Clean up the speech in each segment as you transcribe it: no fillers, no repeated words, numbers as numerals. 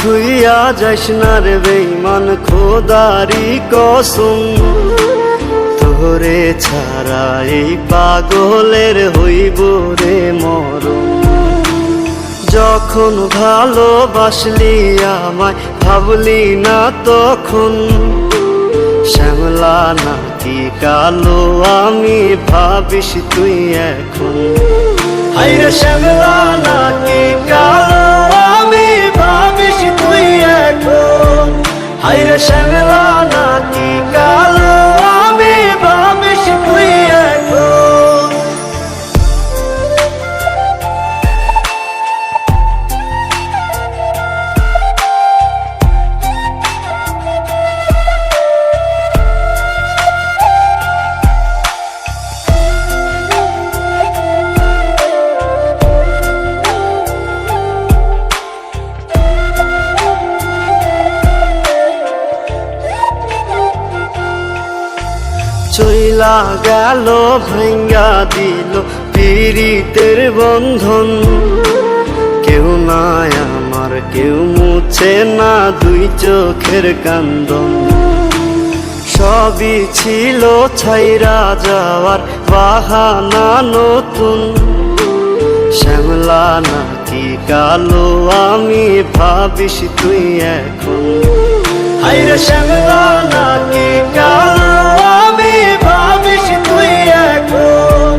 থুইয়া যাইস না রে বেঈমান, খোদারি কসম। তোরে ছাড়া এই পাগলের হইব রে মরণ। যখন ভালোবাসলি আমায় ভাবলি না তখন, শ্যামলা নাকি কালো আমি ভাবিস তুই এখন। হায়রে শ্যামলা নাকি কালো আমি ভাবিস তুই এখন। হায়রে শ্যামলা নাকি কালো আমি ভাবিস তুই এখন। চইলা গেল ভাঙ্গা দিল পীড়িতের বন্ধন। কেউ নাই আমার, কেউ মুছে না দুই চোখের কান্দন। সবই ছিল ছাইরা যাওয়ার বাহানা নতুন। শ্যামলা নাকি কালো আমি ভাবিস তুই এখন। হায়রে শ্যামলা নাকি কালো আমি ভাবিস তুই এখন।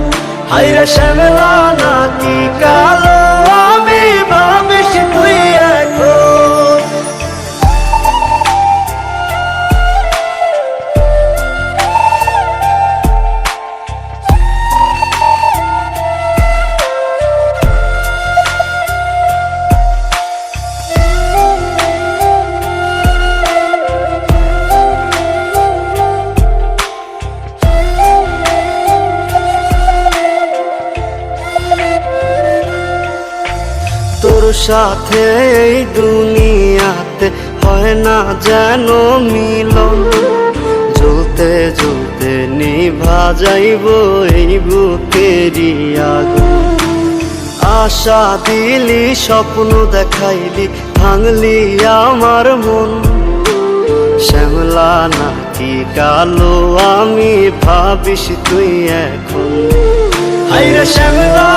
হায়রে শ্যামলা নাকি কালো আমি ভাবিস তুই এখন। তোর সাথে এই দুনিয়াতে হয় না যেন মিলন। জ্বলতে জ্বলতে নিভা যাইব এই বুকেরই আগুন। আশা দিলি, স্বপ্ন দেখাইলি, ভাঙলি আমার মন। শ্যামলা নাকি কালো আমি ভাবিস তুই এখন। হায়রে শ্যামলা